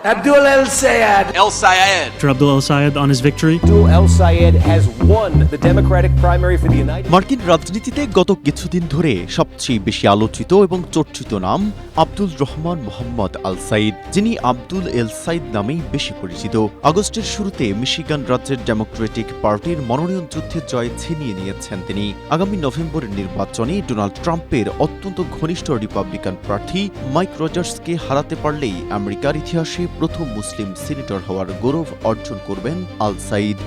Abdul El Sayed. El Sayed. Dr. Abdul El Sayed on his victory. Abdul El Sayed has won the Democratic primary for the United মার্কিন রাজনীতিতে গত কিছুদিন ধরে সবচেয়ে বেশি আলোচিত এবং চর্চিত নাম আব্দুল রহমান মোহাম্মদ আল সাইদ, যিনি আব্দুল এল সাইদ নামেই বেশি পরিচিত। আগস্টের শুরুতে মিশিগান রাজ্যের ডেমোক্রেটিক পার্টির মনোনয়ন যুদ্ধে জয় ছিনিয়ে নিয়েছেন তিনি। আগামী নভেম্বরের নির্বাচনে ডোনাল্ড ট্রাম্পের অত্যন্ত ঘনিষ্ঠ রিপাবলিকান প্রার্থী মাইক রজার্সকে হারাতে পারলেই আমেরিকার ইতিহাসে প্রথম মুসলিম সিনেটর হওয়ার গৌরব অর্জন করবেন আল সাইদ।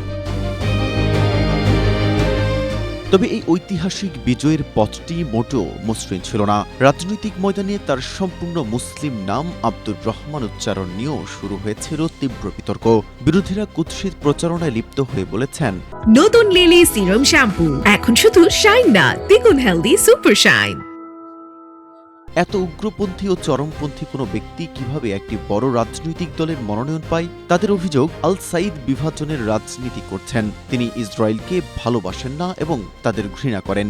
তবে এই ঐতিহাসিক বিজয়ের পথটি মোটেও মসৃণ ছিল না। রাজনৈতিক ময়দানে তার সম্পূর্ণ মুসলিম নাম আব্দুর রহমান উচ্চারণ নিয়েও শুরু হয়েছিল তীব্র বিতর্ক। বিরোধীরা কুৎসিত প্রচারণায় লিপ্ত হয়ে বলেছেন, নতুন লিলি সিরাম শ্যাম্পু এখন শুধু শাইন না, দ্বিগুণ হেলদি সুপার শাইন। এত উগ্রপন্থী ও চরমপন্থী কোনো ব্যক্তি কিভাবে একটি বড় রাজনৈতিক দলের মনোনয়ন পায়? তাদের অভিযোগ, আল সাইদ বিভাজনের রাজনীতি করছেন। তিনি ইসরায়েলকে ভালোবাসেন না এবং তাদের ঘৃণা করেন।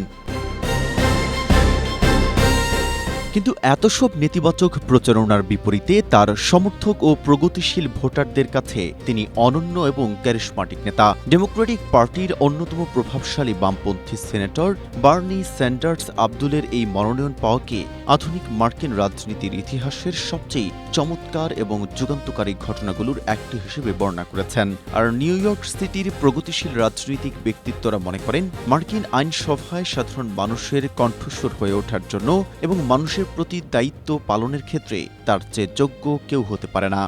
কিন্তু এত সব নেতিবাচক প্রচারণার বিপরীতে তার সমর্থক ও প্রগতিশীল ভোটারদের কাছে তিনি অনন্য এবং ক্যারিশমাটিক নেতা। ডেমোক্রেটিক পার্টির অন্যতম প্রভাবশালী বামপন্থী সিনেটর বার্নি স্যান্ডার্স আব্দুলের এই মনোনয়ন পাওয়াকে আধুনিক মার্কিন রাজনীতির ইতিহাসের সবচেয়ে চমৎকার এবং যুগান্তকারী ঘটনাগুলোর একটি হিসেবে বর্ণনা করেছেন। আর নিউ ইয়র্ক সিটির প্রগতিশীল রাজনৈতিক ব্যক্তিত্বরা মনে করেন, মার্কিন আইনসভায় সাধারণ মানুষের কণ্ঠস্বর হয়ে ওঠার জন্য এবং মানুষের প্রতি দায়িত্ব পালনের ক্ষেত্রে তার চেয়ে যোগ্য কেউ হতে পারে না।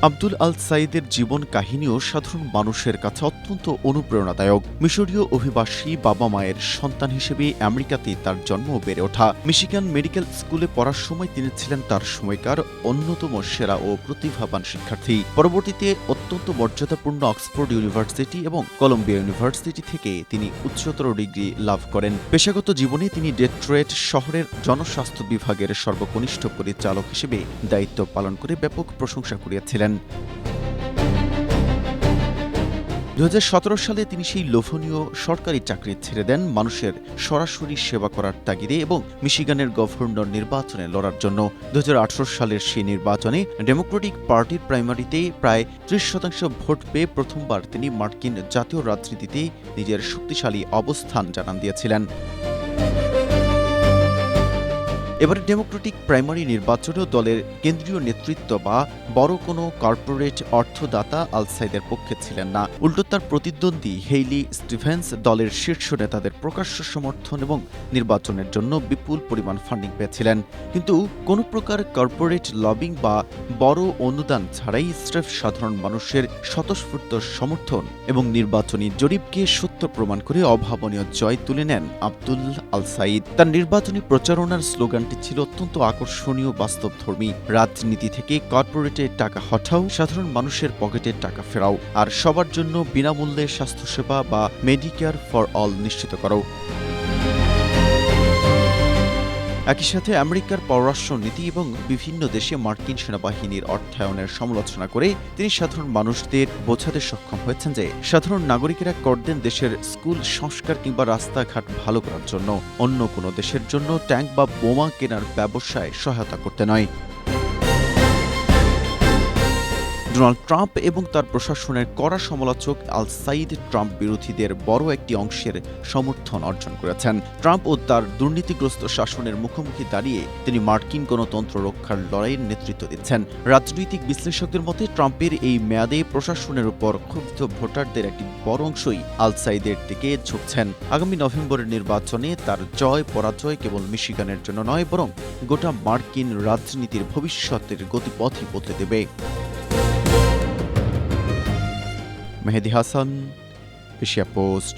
আব্দুল আল সাইদের জীবন কাহিনীও সাধারণ মানুষের কাছে অত্যন্ত অনুপ্রেরণাদায়ক। মিশরীয় অভিবাসী বাবা মায়ের সন্তান হিসেবে আমেরিকাতেই তার জন্ম বেড়ে ওঠা। মিশিগান মেডিকেল স্কুলে পড়ার সময় তিনি ছিলেন তার সময়কার অন্যতম সেরা ও প্রতিভাবান শিক্ষার্থী। পরবর্তীতে অত্যন্ত মর্যাদাপূর্ণ অক্সফোর্ড ইউনিভার্সিটি এবং কলম্বিয়া ইউনিভার্সিটি থেকে তিনি উচ্চতর ডিগ্রি লাভ করেন। পেশাগত জীবনে তিনি ডেট্রয়েট শহরের জনস্বাস্থ্য বিভাগের সর্বকনিষ্ঠ পরিচালক হিসেবে দায়িত্ব পালন করে ব্যাপক প্রশংসা কুড়িয়েছিলেন। 2017 সালে তিনি সেই লোভনীয় সরকারি চাকরি ছেড়ে দেন মানুষের সরাসরি সেবা করার তাগিদে এবং মিশিগানের গভর্নর নির্বাচনে লড়ার জন্য। 2018 সালের সেই নির্বাচনে ডেমোক্রেটিক পার্টির প্রাইমারিতে প্রায় 30% ভোট পেয়ে প্রথমবার তিনি মার্কিন জাতীয় রাজনীতিতে নিজের শক্তিশালী অবস্থান জানান দিয়েছিলেন। এবারে ডেমোক্রেটিক প্রাইমারি নির্বাচনেও দলের কেন্দ্রীয় নেতৃত্ব বা বড় কোনো কর্পোরেট অর্থদাতা আল সাইদের পক্ষে ছিলেন না। উল্টো তার প্রতিদ্বন্দ্বী হেইলি স্টিভেন্স দলের শীর্ষ নেতাদের প্রকাশ্য সমর্থন এবং নির্বাচনের জন্য বিপুল পরিমাণ ফান্ডিং পেয়েছিলেন। কিন্তু কোনো প্রকার কর্পোরেট লবিং বা বড় অনুদান ছাড়াই স্রেফ সাধারণ মানুষের স্বতঃস্ফূর্ত সমর্থন এবং নির্বাচনী জরিপকে সত্য প্রমাণ করে অভাবনীয় জয় তুলে নেন আব্দুল আল সাইদ। তার নির্বাচনী প্রচারণার স্লোগান ছিল অত্যন্ত আকর্ষণীয়, বাস্তবধর্মী। রাজনীতি থেকে কর্পোরেটের টাকা হটাও, সাধারণ মানুষের পকেটের টাকা ফেরাও, আর সবার জন্য বিনামূল্যে স্বাস্থ্যসেবা বা মেডিকেয়ার ফর অল নিশ্চিত করো। একই সাথে আমেরিকার পররাষ্ট্র নীতি এবং বিভিন্ন দেশে মার্কিন সেনাবাহিনীর অর্থায়নের সমালোচনা করে তিনি সাধারণ মানুষদের বোঝাতে সক্ষম হয়েছেন যে সাধারণ নাগরিকেরা কর দেন দেশের স্কুল সংস্কার কিংবা রাস্তাঘাট ভালো করার জন্য, অন্য কোনো দেশের জন্য ট্যাঙ্ক বা বোমা কেনার ব্যবসায় সহায়তা করতে নয়। ডোনাল্ড ট্রাম্প এবং তার প্রশাসনের কড়া সমালোচক আল সাইদ ট্রাম্প বিরোধীদের বড় একটি অংশের সমর্থন অর্জন করেছেন। ট্রাম্প ও তার দুর্নীতিগ্রস্ত শাসনের মুখোমুখি দাঁড়িয়ে তিনি মার্কিন গণতন্ত্র রক্ষার লড়াইয়ের নেতৃত্ব দিচ্ছেন। রাজনৈতিক বিশ্লেষকদের মতে ট্রাম্পের এই মেয়াদে প্রশাসনের উপর ক্ষুব্ধ ভোটারদের একটি বড় অংশই আল সাইদের দিকে ঝুঁকছেন। আগামী নভেম্বরের নির্বাচনে তার জয় পরাজয় কেবল মিশিগানের জন্য নয়, বরং গোটা মার্কিন রাজনীতির ভবিষ্যতের গতিপথই বদলে দেবে। মেহেদী হাসান, এশিয়া পোস্ট।